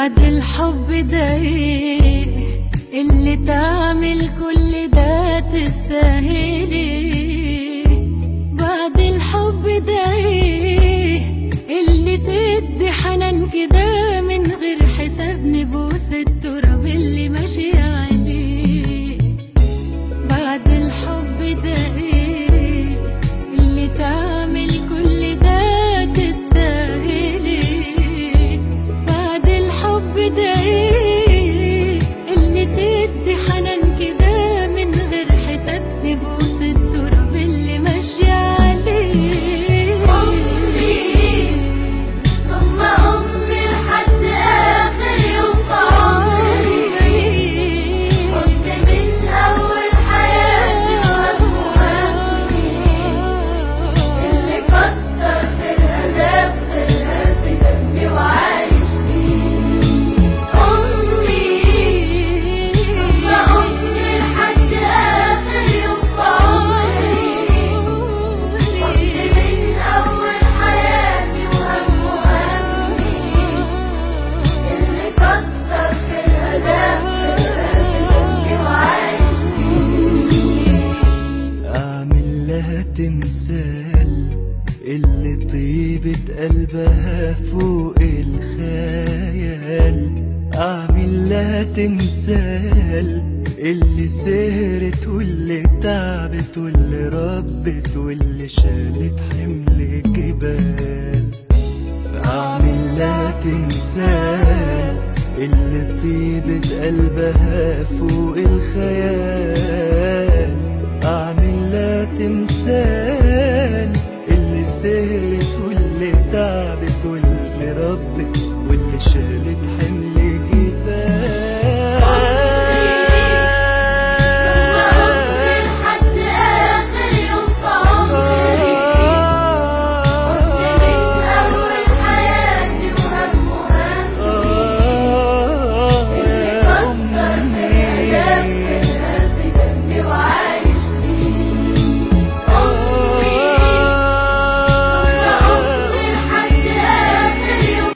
بعد الحب ده ايه اللي تعمل كل ده تستاهلي؟ بعد الحب ده ايه اللي تدي حنان كده من غير حساب نبوس التراب اللي ماشي عليه؟ بعد الحب ده ايه اللي تعمل كل ده تستاهلي؟ بعد الحب ده ايه اللي تدي حنان كده من غير حساب نبوس التراب اللي ماشي عليه؟ أمي ثم أمي لحد آخر يوم في عمري، كنت من أول حياتي وهمي اللي كتر خيرها ده بخيرها في دمي وعايش بيه. أمي ثم أمي لحد آخر يوم في عمري، كنت من أول حياتي وهمي اللي كتر خيرها ده بخيرها في دمي وعايش بيه. أعمل لها تمثال اللي طيبة قلبها فوق الخيال، أعمل لها تمثال اللي سهرت واللي تعبت واللي ربت واللي شالت حمل جبال. أعمل لها تمثال اللي طيبة قلبها فوق الخيال، أعمل لها تمثال اللي سهرت واللي تعبت واللي ربت واللي شالت حمل